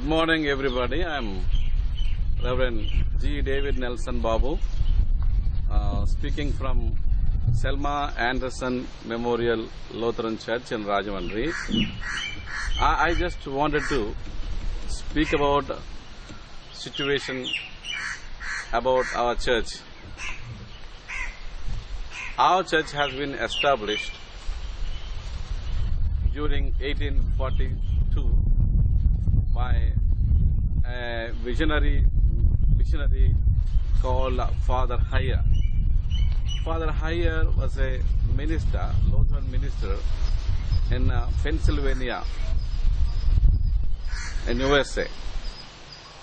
morning, everybody. I'm Reverend G. David Nelson Babu, speaking from Selma Anderson Memorial Lutheran Church in Rajahmundry. I just wanted to speak about situation about our church. Our church has been established during 1842 by a missionary called Father Hyer. Father Hyer was a minister, Lutheran minister in Pennsylvania, in USA.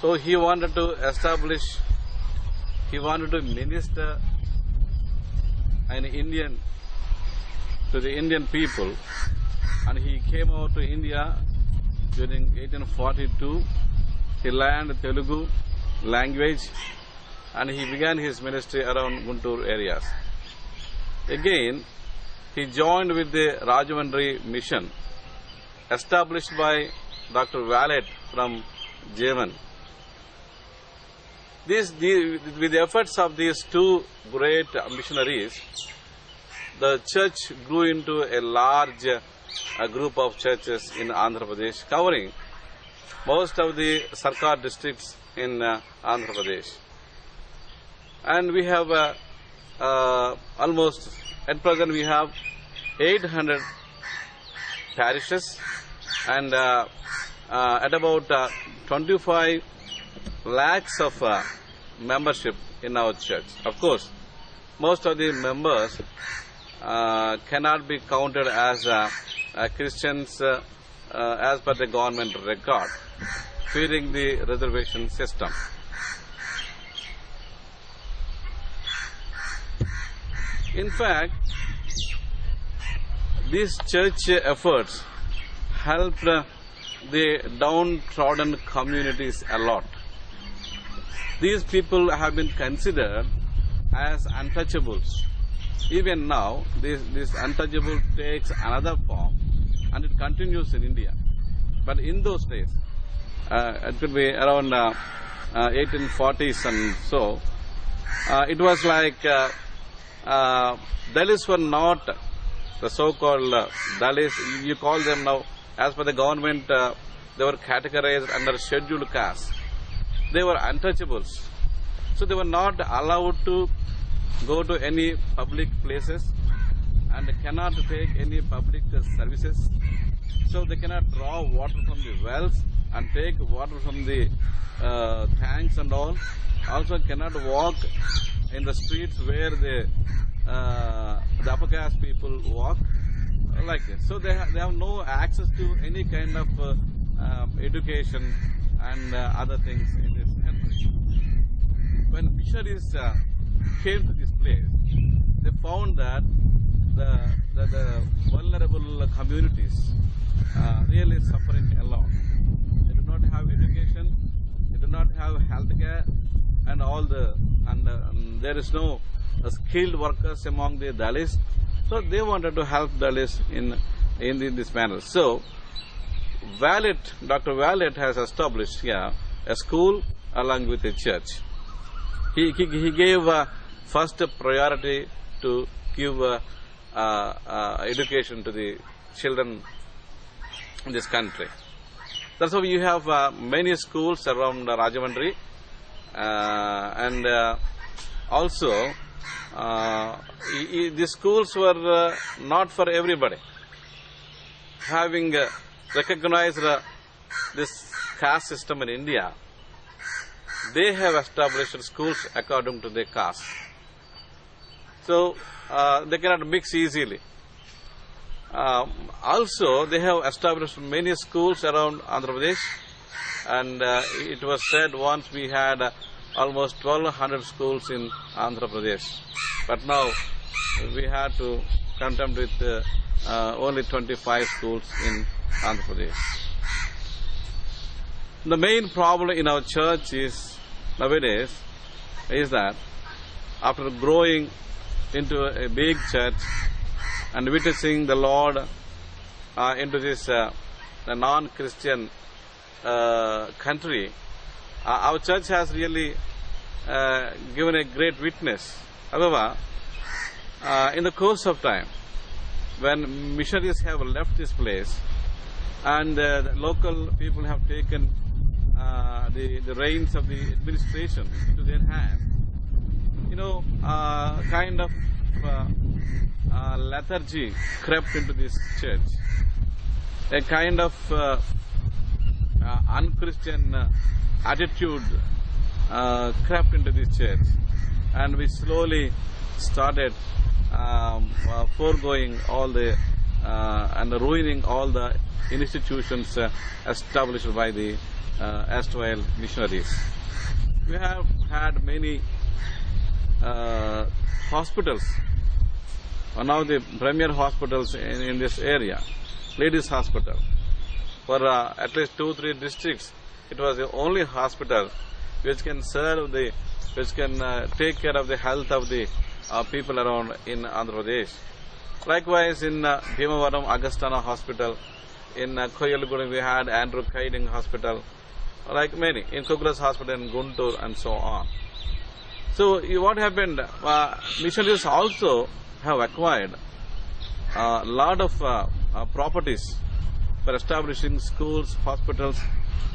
So he wanted to minister to the Indian people, and he came over to India during 1842. He learned Telugu language and he began his ministry around Guntur areas. Again, he joined with the Rajahmundry mission established by Dr. Wallet from Germany. With the efforts of these two great missionaries, the church grew into a large group of churches in Andhra Pradesh, covering most of the Sarkar districts in Andhra Pradesh. And we have almost, at present we have 800 parishes and at about 25 lakhs of membership in our church. Of course, most of the members cannot be counted as Christians as per the government record, feeding the reservation system. In fact, these church efforts helped the downtrodden communities a lot. These people have been considered as untouchables. Even now, this untouchable takes another form and it continues in India. But in those days, it could be around 1840s and so, it was like Dalits were not the so-called Dalits. You call them now, as per the government, they were categorized under scheduled caste. They were untouchables. So they were not allowed to go to any public places and cannot take any public services. So they cannot draw water from the wells and take water from the tanks and all. Also cannot walk in the streets where the upper caste people walk, like this. So they have no access to any kind of education and other things in this country. When missionaries came to this place, they found that the vulnerable communities really suffering a lot. They do not have education, they do not have health care, and there is no skilled workers among the Dalits. So they wanted to help Dalits in this manner. So Dr. Wallet has established here a school along with a church. He gave first priority to give education to the children in this country. That's why you have many schools around Rajahmundry, and also the schools were not for everybody. Having recognized this caste system in India, they have established schools according to their caste. So they cannot mix easily. Also, they have established many schools around Andhra Pradesh, and it was said once we had almost 1,200 schools in Andhra Pradesh. But now we had to contend with only 25 schools in Andhra Pradesh. The main problem in our church nowadays is that after growing into a big church and witnessing the Lord into this non-Christian country, our church has really given a great witness. However, in the course of time, when missionaries have left this place and the local people have taken the reins of the administration into their hands, kind of lethargy crept into this church. A kind of unchristian attitude crept into this church, and we slowly started foregoing all the and ruining all the institutions established by the erstwhile missionaries. We have had many hospitals. One of the premier hospitals in this area, Ladies Hospital. For at least 2-3 districts, it was the only hospital which can take care of the health of the people around in Andhra Pradesh. Likewise, in Bhimavaram Agastana Hospital, in Koyalgudem we had Andrew Kaiding Hospital, like many, in Kuglas Hospital in Guntur and so on. So what happened, missionaries also have acquired a lot of properties for establishing schools, hospitals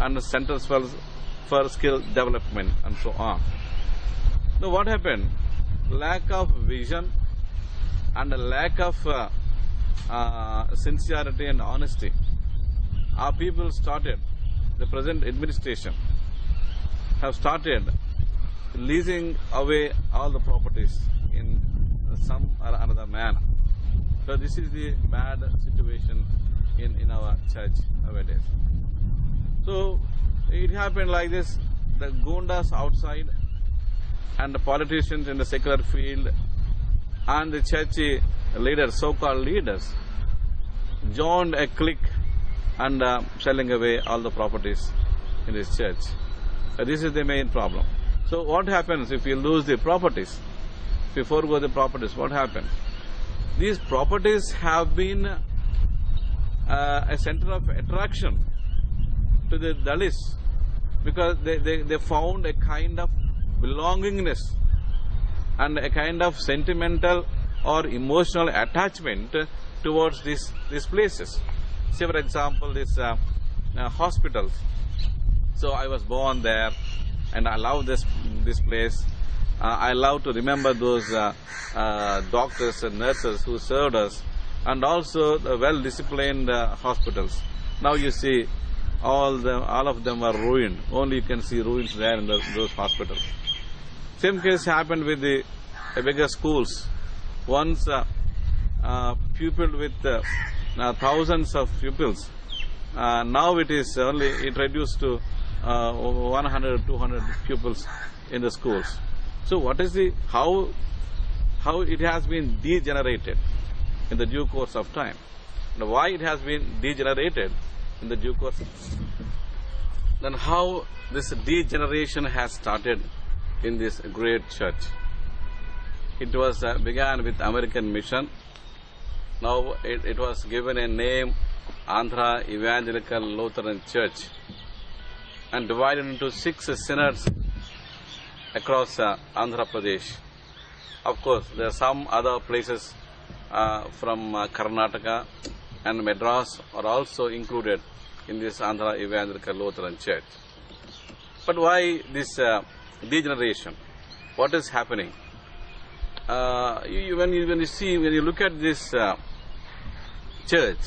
and centers for skill development and so on. Now what happened? Lack of vision and a lack of sincerity and honesty. Our people started, the present administration have started leasing away all the properties in some or another manner. So this is the bad situation in our church nowadays. So it happened like this: the gundas outside and the politicians in the secular field and the church leaders, so-called leaders, joined a clique and selling away all the properties in this church. This is the main problem. So what happens if you lose the properties? If you forego the properties, what happens? These properties have been a center of attraction to the Dalits, because they found a kind of belongingness and a kind of sentimental or emotional attachment towards these places. Say for example, this hospitals. So I was born there and I love this place. I love to remember those doctors and nurses who served us, and also the well-disciplined hospitals. Now you see all of them are ruined. Only you can see ruins there in those hospitals. Same case happened with the bigger schools. Once pupil with thousands of pupils, now it reduced to 100, 200 pupils in the schools. So what is how it has been degenerated in the due course of time? Now why it has been degenerated in the due course? Then how this degeneration has started in this great church? It was began with American mission. Now it was given a name, Andhra Evangelical Lutheran Church, and divided into 6 synods across Andhra Pradesh. Of course, there are some other places from Karnataka and Madras are also included in this Andhra Evangelical Lutheran Church. But why this degeneration? What is happening? When you look at this church,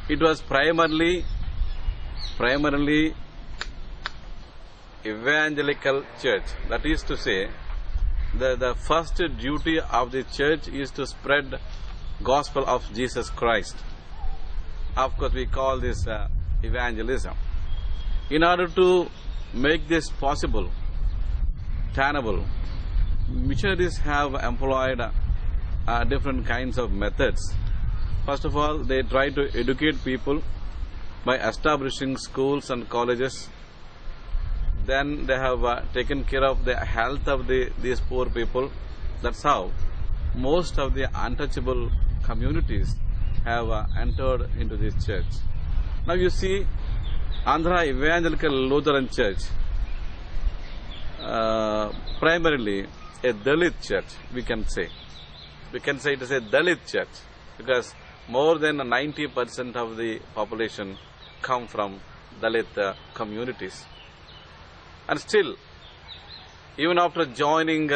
it was primarily evangelical church. That is to say, the first duty of the church is to spread gospel of Jesus Christ. Of course, we call this evangelism. In order to make this possible, tenable, missionaries have employed different kinds of methods. First of all, they try to educate people by establishing schools and colleges. Then they have taken care of the health of these poor people. That's how most of the untouchable communities have entered into this church. Now you see, Andhra Evangelical Lutheran Church, primarily a Dalit church, we can say. We can say it is a Dalit church because more than 90% of the population come from Dalit communities. And still, even after joining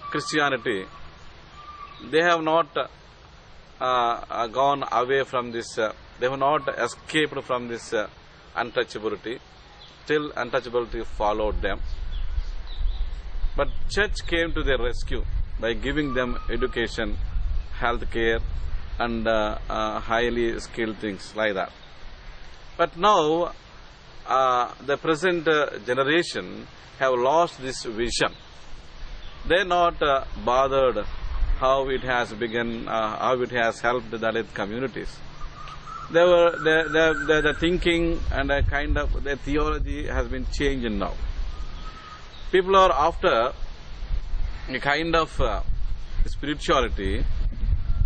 Christianity, they have not gone away from this, they have not escaped from this untouchability. Still, untouchability followed them. But church came to their rescue by giving them education, health care, and highly skilled things like that. But now, the present generation have lost this vision. They are not bothered how it has begun, how it has helped the Dalit communities. The thinking and a kind of the theology has been changed now. People are after a kind of spirituality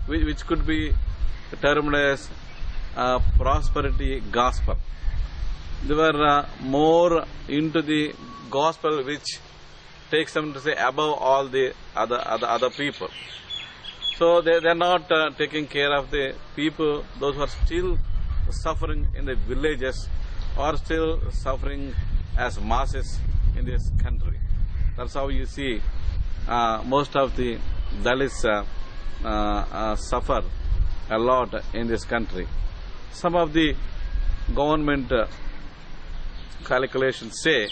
which could be termed as prosperity gospel. They were more into the gospel which takes them to say above all the other people. So they are not taking care of the people, those who are still suffering in the villages or still suffering as masses in this country. That's how you see most of the Dalits suffer a lot in this country. Some of the government calculations say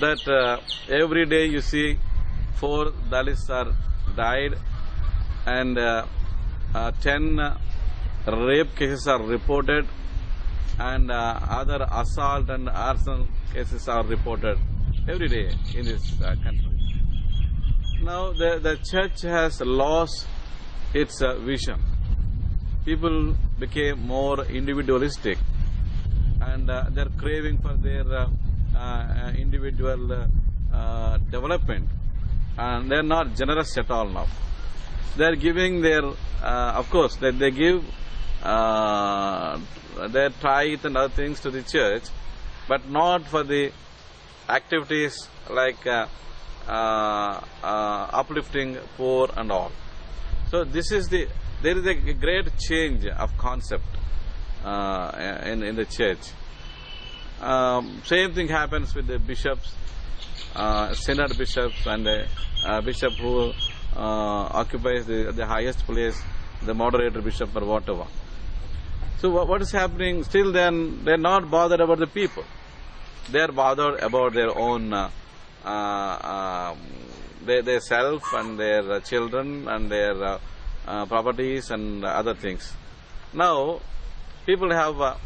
that every day you see 4 Dalits are died and 10 rape cases are reported and other assault and arson cases are reported every day in this country. Now the church has lost its vision. People became more individualistic and they are craving for their individual development, and they are not generous at all now. They are giving their, of course, they give their tithe and other things to the church, but not for the activities like uplifting poor and all. So there is a great change of concept in the church. Same thing happens with the bishops, synod bishops, and the bishop who occupies the highest place, the moderator bishop or whatever. So what is happening? Still then they are not bothered about the people. They are bothered about their own their self and their children and their properties and other things. Now people have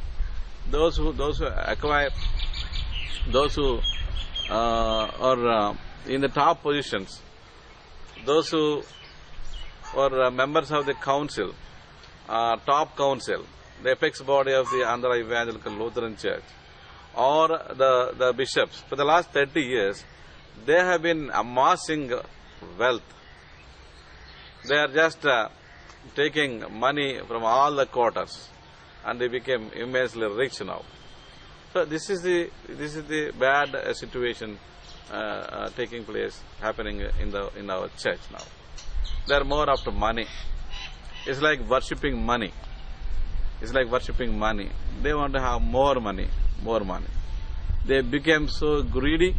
those who acquire, those who are in the top positions, those who are members of the council, top council, the apex body of the Andhra Evangelical Lutheran Church, or the bishops. For the last 30 years, they have been amassing wealth. They are just taking money from all the quarters, and they became immensely rich now. So this is the bad situation taking place, happening in our church now. They are more after money. It's like worshipping money. It's like worshipping money. They want to have more money, more money. They became so greedy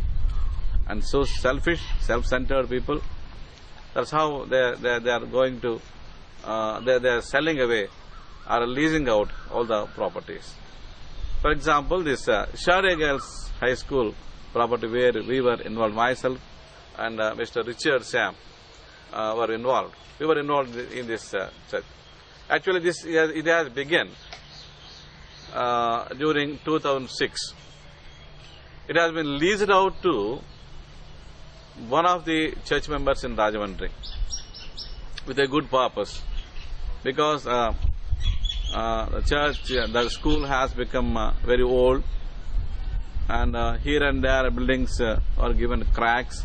and so selfish, self-centered people. That's how they are going to, they are selling away or leasing out all the properties. For example, this Share Girls High School property where we were involved, myself and Mr. Richard Sam were involved. We were involved in this church. Actually, it has begun during 2006. It has been leased out to one of the church members in Rajahmundry with a good purpose, because the school has become very old, and here and there buildings are given cracks,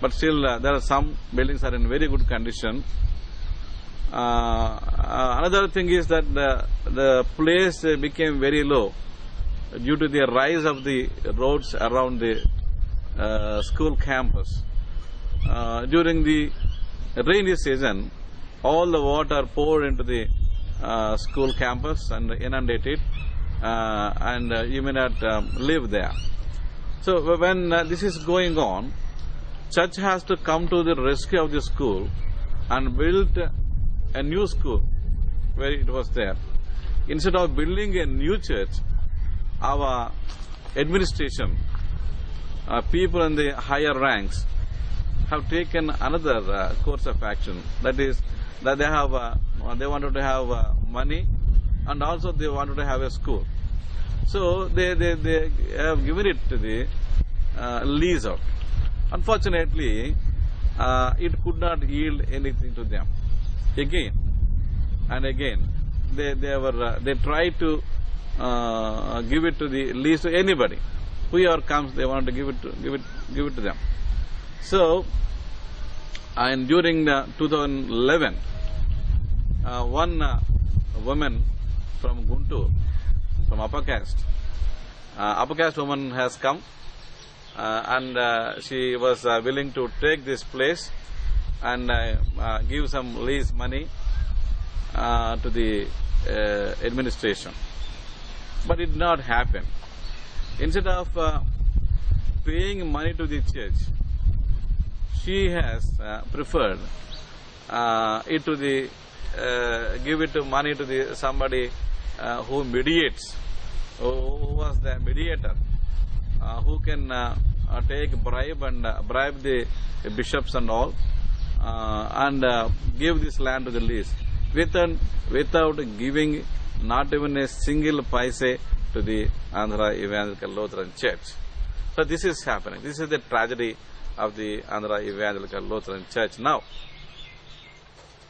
but still there are some buildings are in very good condition. Another thing is that the place became very low. due to the rise of the roads around the school campus. During the rainy season, all the water poured into the school campus and inundate it, and you may not live there. So when this is going on, church has to come to the rescue of the school and build a new school where it was there. Instead of building a new church, our administration, people in the higher ranks, have taken another course of action. That is, that they wanted to have money, and also they wanted to have a school. So they have given it to the lease out. Unfortunately, it could not yield anything to them. Again and again, they tried to give it to the lease to anybody. Whoever comes, they want to give it to them. So, and during 2011, one woman from Guntur, from upper caste woman has come, and she was willing to take this place and give some lease money to the administration. But it did not happen. Instead of paying money to the church, she has preferred it to the give it to money to the somebody who mediates, who was the mediator, who can take bribe and bribe the bishops and all, and give this land to the lease without giving not even a single paise to the Andhra Evangelical Lutheran Church. So this is happening. This is the tragedy of the Andhra Evangelical Lutheran Church now.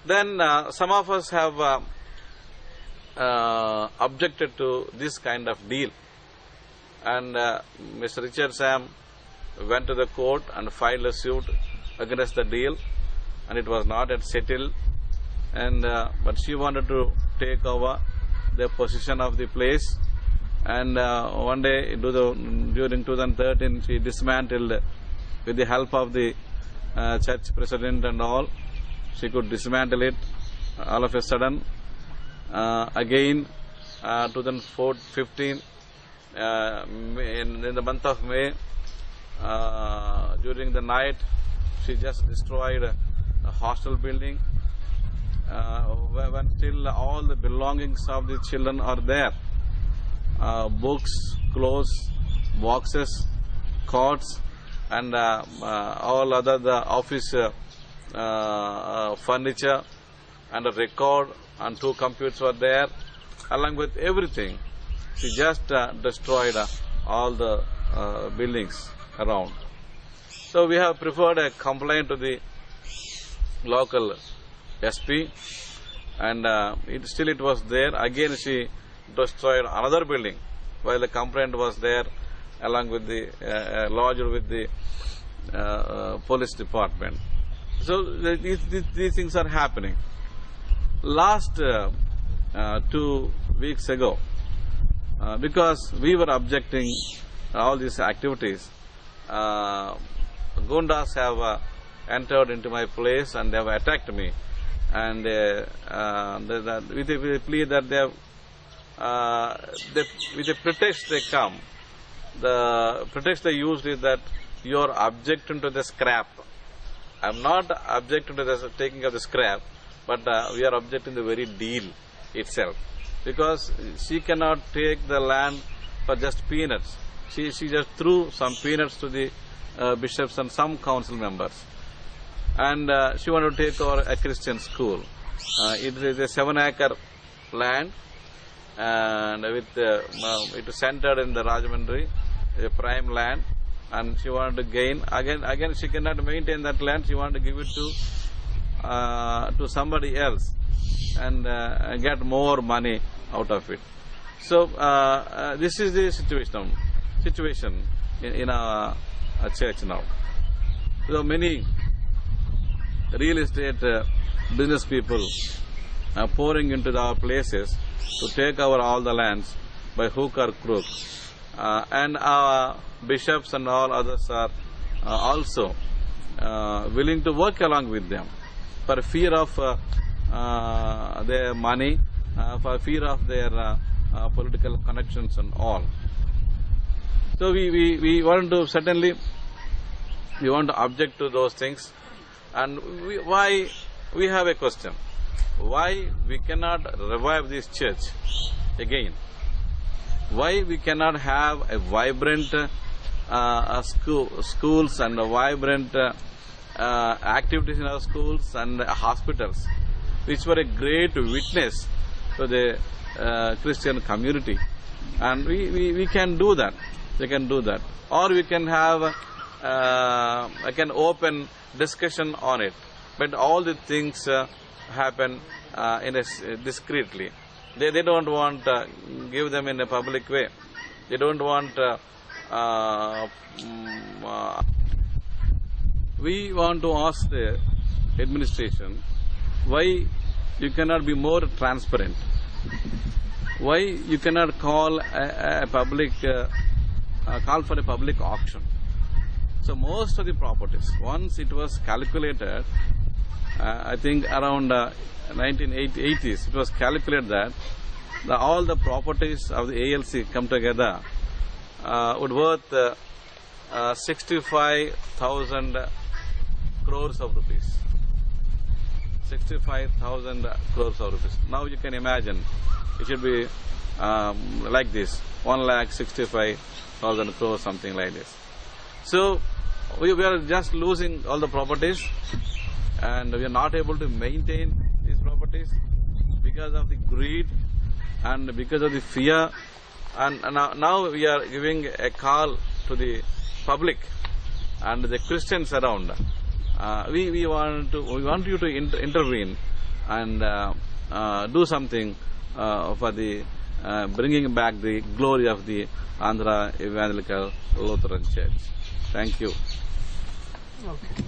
Then some of us have objected to this kind of deal, and Mr. Richard Sam went to the court and filed a suit against the deal, and it was not yet settled, and but she wanted to take over the position of the place, and one day during 2013 she dismantled, with the help of the church president and all, she could dismantle it all of a sudden. Again 2015 in the month of May, during the night, she just destroyed a hostel building, when still all the belongings of the children are there, books, clothes, boxes, cots, and all other the office furniture, and a record and 2 computers were there, along with everything. She just destroyed all the buildings around. So we have preferred a complaint to the local SP, and it was there. Again she destroyed another building while the complaint was there, along with the lodged with the police department. So these things are happening. Last 2 weeks ago, because we were objecting all these activities, Gundas have entered into my place and they have attacked me, and with the plea that they have, with the pretext they come. The pretext they used is that you are objecting to the scrap. I am not objecting to the taking of the scrap, but we are objecting to the very deal itself, because she cannot take the land for just peanuts. She just threw some peanuts to the bishops and some council members, and she wanted to take over a Christian school. It is a 7-acre land, and with it is centered in the Rajahmundry, a prime land, and she wanted to gain again. She cannot maintain that land. She wanted to give it to somebody else and get more money out of it. So this is the situation in our church now. So many real estate business people are pouring into our places to take over all the lands by hook or crook. and bishops and all others are also willing to work along with them for fear of their money, for fear of their political connections and all. So we want to certainly we want to object to those things. And why we have a question: why we cannot revive this church again? Why we cannot have a vibrant schools and a vibrant activities in our schools and hospitals, which were a great witness to the Christian community? And we can do that. We can do that, or we can have an open discussion on it. But all the things happen discreetly. They don't want give them in a public way. They don't want. We want to ask the administration why you cannot be more transparent. Why you cannot call a public call for a public auction? So most of the properties, once it was calculated, I think around 1980s, it was calculated that all the properties of the ALC come together would worth 65,000 crores of rupees. 65,000 crores of rupees. Now you can imagine it should be like this: 1,65,000 crores, something like this. So we are just losing all the properties, and we are not able to maintain these properties because of the greed and because of the fear. And now we are giving a call to the public and the Christians around. We want you to intervene and do something for the bringing back the glory of the Andhra Evangelical Lutheran Church. Thank you. Okay.